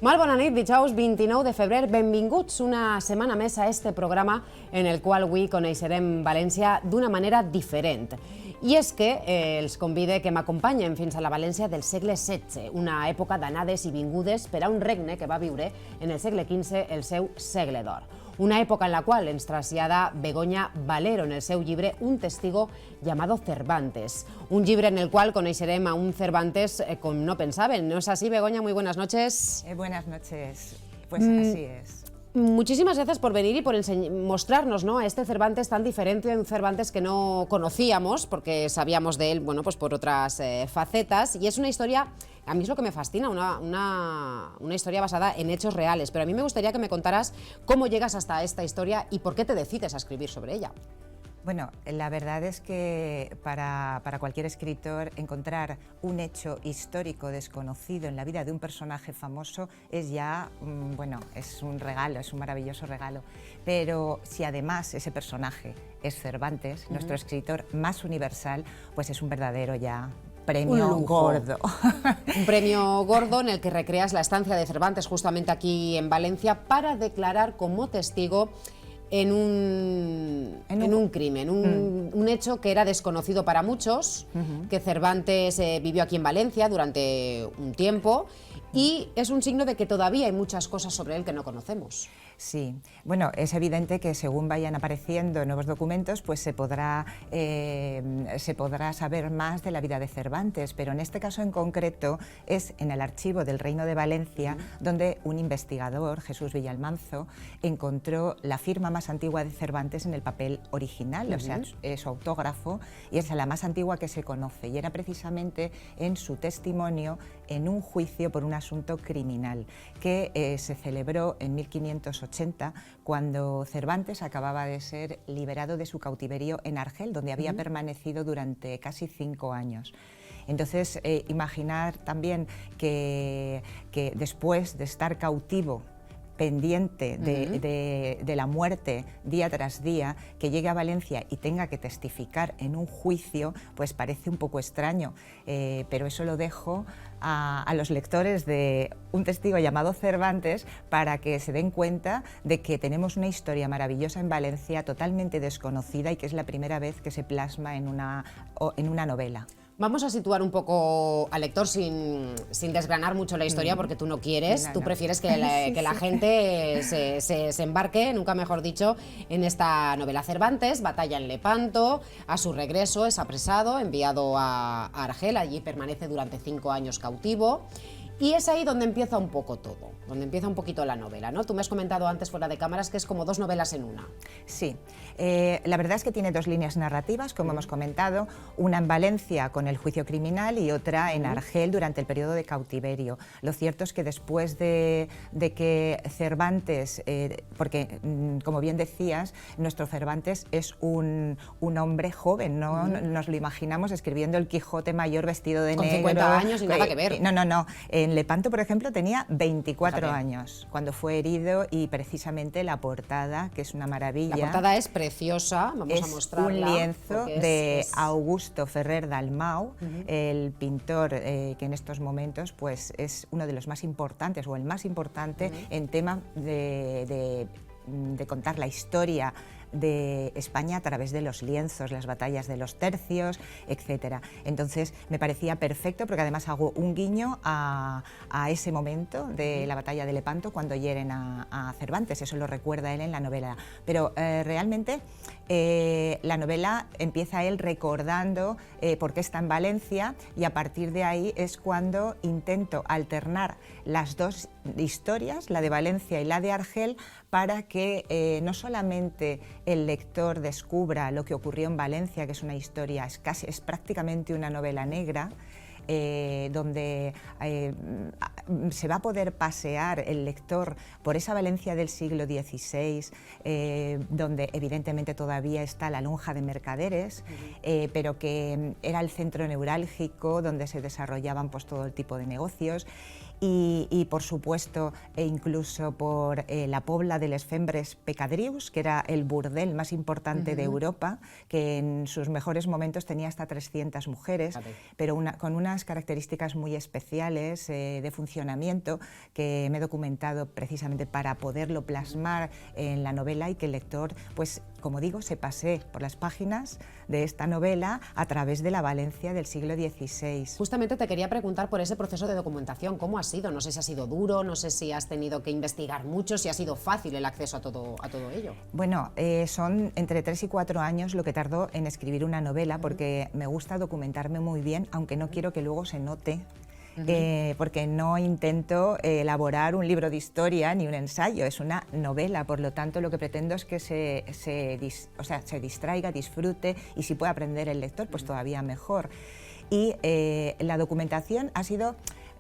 Molt bona nit, dijous 29 de febrer. Benvinguts una setmana més a este programa en el qual avui coneixerem València d'una manera diferent. I és que els convide que m'acompanyen fins a la València del segle XVI, una època d'anades i vingudes per a un regne que va viure en el segle XV el seu segle d'or. Una època en la qual ens trasllada Begoña Valero en el seu llibre Un testigo llamado Cervantes. Un llibre en el cual coneixerem a un Cervantes com no pensaven. ¿No es así, Begoña? Muy buenas noches. Buenas noches. Pues así es. Muchísimas gracias por venir y por mostrarnos, ¿no?, a este Cervantes tan diferente, un Cervantes que no conocíamos porque sabíamos de él, bueno, pues por otras facetas, y es una historia, a mí es lo que me fascina, una historia basada en hechos reales, pero a mí me gustaría que me contaras cómo llegas hasta esta historia y por qué te decides a escribir sobre ella. Bueno, la verdad es que para cualquier escritor encontrar un hecho histórico desconocido en la vida de un personaje famoso es ya, bueno, es un regalo, es un maravilloso regalo. Pero si además ese personaje es Cervantes, nuestro escritor más universal, pues es un verdadero ya premio gordo. Un premio gordo en el que recreas la estancia de Cervantes justamente aquí en Valencia para declarar como testigo en un crimen, un hecho que era desconocido para muchos, que Cervantes vivió aquí en Valencia durante un tiempo, y es un signo de que todavía hay muchas cosas sobre él que no conocemos. Sí, bueno, es evidente que según vayan apareciendo nuevos documentos, pues se podrá saber más de la vida de Cervantes, pero en este caso en concreto es en el archivo del Reino de Valencia donde un investigador, Jesús Villalmanzo, encontró la firma más antigua de Cervantes en el papel original, o sea, es su autógrafo, y es la más antigua que se conoce, y era precisamente en su testimonio en un juicio por un asunto criminal que se celebró en 1580, cuando Cervantes acababa de ser liberado de su cautiverio en Argel, donde había permanecido durante casi 5 años. Entonces, imaginar también que después de estar cautivo, pendiente de la muerte día tras día, que llegue a Valencia y tenga que testificar en un juicio, pues parece un poco extraño, pero eso lo dejo a los lectores de Un testigo llamado Cervantes para que se den cuenta de que tenemos una historia maravillosa en Valencia totalmente desconocida y que es la primera vez que se plasma en una novela. Vamos a situar un poco al lector sin desgranar mucho la historia, porque tú no quieres, tú prefieres que la gente se embarque, nunca mejor dicho, en esta novela. Cervantes batalla en Lepanto, a su regreso es apresado, enviado a Argel, allí permanece durante 5 años cautivo. Y es ahí donde empieza un poco todo, donde empieza un poquito la novela, ¿no? Tú me has comentado antes fuera de cámaras que es como 2 novelas en una. Sí, la verdad es que tiene 2 líneas narrativas, como hemos comentado, una en Valencia con el juicio criminal y otra en Argel durante el periodo de cautiverio. Lo cierto es que después de que Cervantes, porque como bien decías, nuestro Cervantes es un hombre joven, no nos lo imaginamos escribiendo el Quijote mayor vestido de negro. Con 50 años y nada que ver. No. En Lepanto, por ejemplo, tenía 24 años cuando fue herido, y precisamente la portada, que es una maravilla. La portada es preciosa, vamos a mostrarla. Es un lienzo de Augusto Ferrer Dalmau, el pintor que en estos momentos pues, es uno de los más importantes, o el más importante en tema de contar la historia de España a través de los lienzos, las batallas de los tercios, etc. Entonces me parecía perfecto, porque además hago un guiño a ese momento de la batalla de Lepanto cuando hieren a Cervantes, eso lo recuerda él en la novela. Pero realmente la novela empieza él recordando por qué está en Valencia, y a partir de ahí es cuando intento alternar las 2 historias, la de Valencia y la de Argel, para que no solamente el lector descubra lo que ocurrió en Valencia, que es una historia, es prácticamente una novela negra, donde se va a poder pasear el lector por esa Valencia del siglo XVI, donde evidentemente todavía está la lonja de mercaderes, pero que era el centro neurálgico donde se desarrollaban pues, todo el tipo de negocios, y por supuesto, incluso por la Pobla de les Fembres Pecadrius, que era el burdel más importante de Europa, que en sus mejores momentos tenía hasta 300 mujeres, pero con unas características muy especiales de funcionamiento que me he documentado precisamente para poderlo plasmar en la novela y que el lector, pues como digo, se pase por las páginas de esta novela a través de la Valencia del siglo XVI. Justamente te quería preguntar por ese proceso de documentación, ¿cómo ha sido? No sé si ha sido duro, no sé si has tenido que investigar mucho, si ha sido fácil el acceso a todo ello. Bueno, son entre 3 y 4 años lo que tardó en escribir una novela, porque me gusta documentarme muy bien, aunque no quiero que luego se note. Porque no intento elaborar un libro de historia ni un ensayo, es una novela, por lo tanto lo que pretendo es que se distraiga, disfrute, y si puede aprender el lector, pues todavía mejor. Y la documentación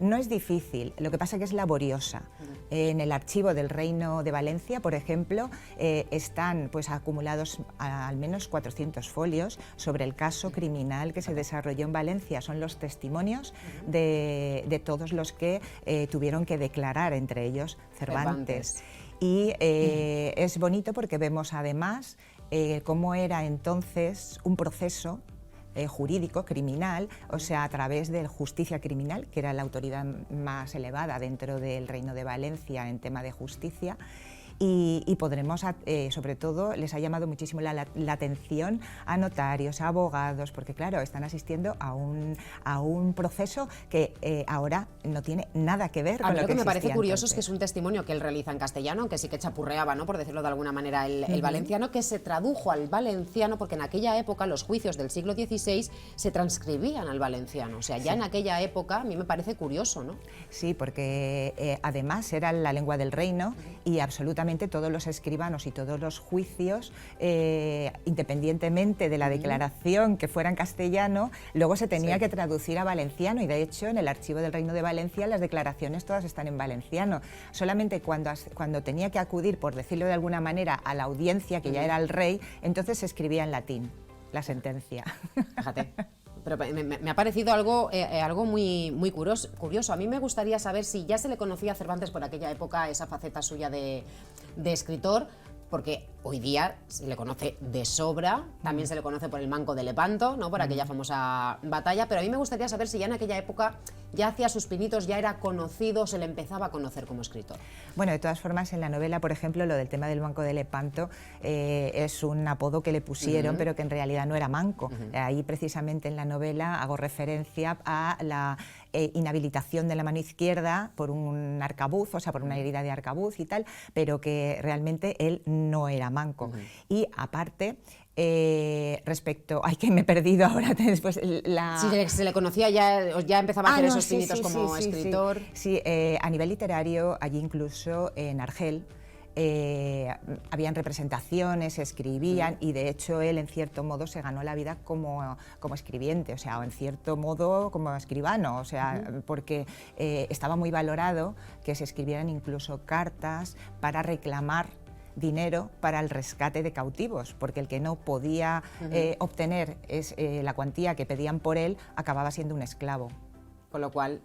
no es difícil, lo que pasa es que es laboriosa. En el archivo del Reino de Valencia, por ejemplo, están pues acumulados al menos 400 folios sobre el caso criminal que se desarrolló en Valencia. Son los testimonios de todos los que tuvieron que declarar, entre ellos Cervantes. Y es bonito porque vemos además cómo era entonces un proceso jurídico, criminal, o sea, a través de Justicia Criminal, que era la autoridad más elevada dentro del Reino de Valencia en tema de justicia. Y podremos, sobre todo, les ha llamado muchísimo la atención a notarios, a abogados, porque claro, están asistiendo a un proceso que ahora no tiene nada que ver con lo que me parece curioso entonces. Es que es un testimonio que él realiza en castellano, que sí que chapurreaba, ¿no?, por decirlo de alguna manera, el valenciano, que se tradujo al valenciano, porque en aquella época los juicios del siglo XVI se transcribían al valenciano. O sea, ya en aquella época a mí me parece curioso, ¿no? Sí, porque además era la lengua del reino y absolutamente todos los escribanos y todos los juicios, independientemente de la declaración que fuera en castellano, luego se tenía que traducir a valenciano, y de hecho en el archivo del Reino de Valencia las declaraciones todas están en valenciano. Solamente cuando tenía que acudir, por decirlo de alguna manera, a la audiencia, que ya era el rey, entonces se escribía en latín la sentencia. Fíjate. Pero me ha parecido algo muy curioso. A mí me gustaría saber si ya se le conocía a Cervantes por aquella época, esa faceta suya de escritor, porque hoy día se le conoce de sobra, también se le conoce por el Manco de Lepanto, ¿no?, por aquella famosa batalla, pero a mí me gustaría saber si ya en aquella época ya hacía sus pinitos, ya era conocido, se le empezaba a conocer como escritor. Bueno, de todas formas, en la novela, por ejemplo, lo del tema del Manco de Lepanto es un apodo que le pusieron, pero que en realidad no era manco. Ahí precisamente en la novela hago referencia a la inhabilitación de la mano izquierda por un arcabuz, o sea, por una herida de arcabuz y tal, pero que realmente él no era manco. Y aparte, respecto... Ay, que me he perdido ahora después. Sí, se le conocía ya empezaba a hacer esos pinitos como escritor. Sí, a nivel literario, allí incluso en Argel, habían representaciones, escribían, y de hecho él en cierto modo se ganó la vida como escribiente, o sea, o en cierto modo como escribano, o sea, porque estaba muy valorado que se escribieran incluso cartas para reclamar dinero para el rescate de cautivos, porque el que no podía obtener la cuantía que pedían por él acababa siendo un esclavo. Con lo cual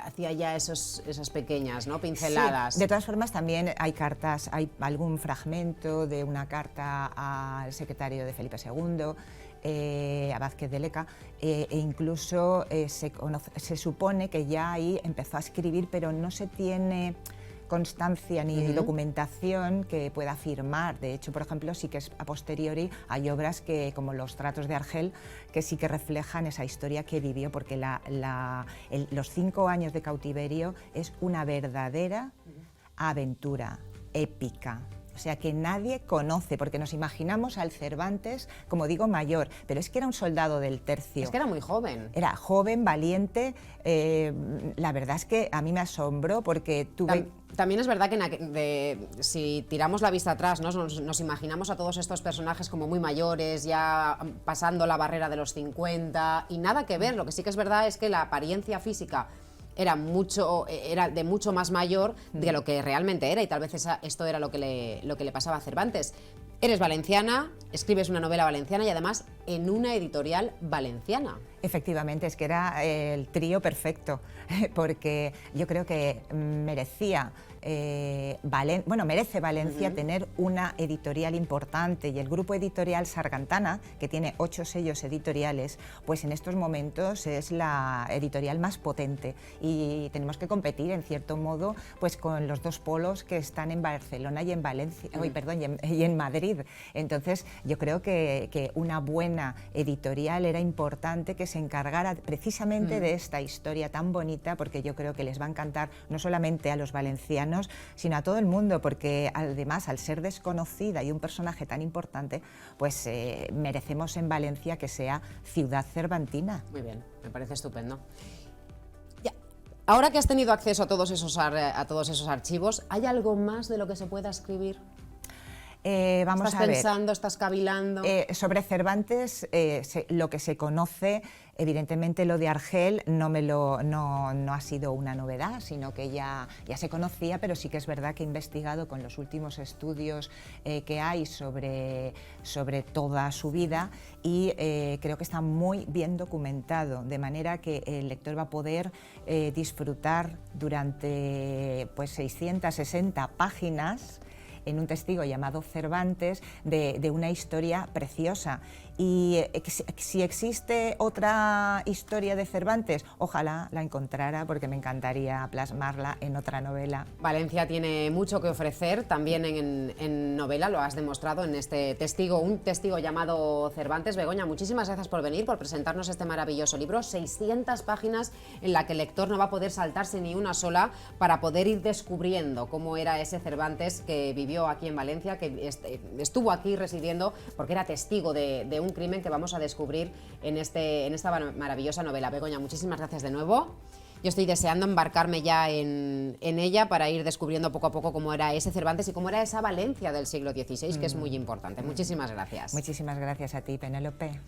hacía ya esas pequeñas, ¿no?, pinceladas. Sí. De todas formas, también hay cartas, hay algún fragmento de una carta al secretario de Felipe II, a Vázquez de Leca, e incluso se supone que ya ahí empezó a escribir, pero no se tiene constancia ni documentación que pueda afirmar. De hecho, por ejemplo, sí que es a posteriori, hay obras que, como los Tratos de Argel, que sí que reflejan esa historia que vivió, porque los 5 años de cautiverio es una verdadera aventura épica. O sea, que nadie conoce, porque nos imaginamos al Cervantes, como digo, mayor, pero es que era un soldado del tercio. Es que era muy joven. Era joven, valiente. La verdad es que a mí me asombró porque tuve... También es verdad que si tiramos la vista atrás, ¿no?, nos imaginamos a todos estos personajes como muy mayores, ya pasando la barrera de los 50, y nada que ver. Lo que sí que es verdad es que la apariencia física era de mucho más mayor de lo que realmente era, y tal vez esto era lo que le pasaba a Cervantes. Eres valenciana, escribes una novela valenciana y además en una editorial valenciana. Efectivamente, es que era el trío perfecto, porque yo creo que merecía merece Valencia tener una editorial importante, y el grupo editorial Sargantana, que tiene 8 sellos editoriales, pues en estos momentos es la editorial más potente y tenemos que competir en cierto modo pues con los dos polos que están en Barcelona y en Valencia, y en Madrid. Entonces yo creo que una buena editorial era importante que se encargara precisamente de esta historia tan bonita, porque yo creo que les va a encantar no solamente a los valencianos, sino a todo el mundo, porque además, al ser desconocida y un personaje tan importante, pues merecemos en Valencia que sea ciudad cervantina. Muy bien, me parece estupendo. Ya. Ahora que has tenido acceso a todos esos archivos, ¿hay algo más de lo que se pueda escribir? Vamos a ver. ¿Estás pensando, estás cavilando? Sobre Cervantes, lo que se conoce, evidentemente lo de Argel no ha sido una novedad, sino que ya se conocía, pero sí que es verdad que he investigado con los últimos estudios que hay sobre toda su vida, y creo que está muy bien documentado, de manera que el lector va a poder disfrutar durante 660 páginas en un testigo llamado Cervantes de una historia preciosa. Y si existe otra historia de Cervantes, ojalá la encontrara, porque me encantaría plasmarla en otra novela. Valencia tiene mucho que ofrecer también en novela, lo has demostrado en este testigo, un testigo llamado Cervantes. Begoña, muchísimas gracias por venir, por presentarnos este maravilloso libro, 600 páginas en la que el lector no va a poder saltarse ni una sola para poder ir descubriendo cómo era ese Cervantes que vivió aquí en Valencia, que estuvo aquí residiendo porque era testigo de un crimen que vamos a descubrir en esta maravillosa novela. Begoña, muchísimas gracias de nuevo. Yo estoy deseando embarcarme ya en ella para ir descubriendo poco a poco cómo era ese Cervantes y cómo era esa Valencia del siglo XVI, que es muy importante. Muchísimas gracias. Muchísimas gracias a ti, Penélope.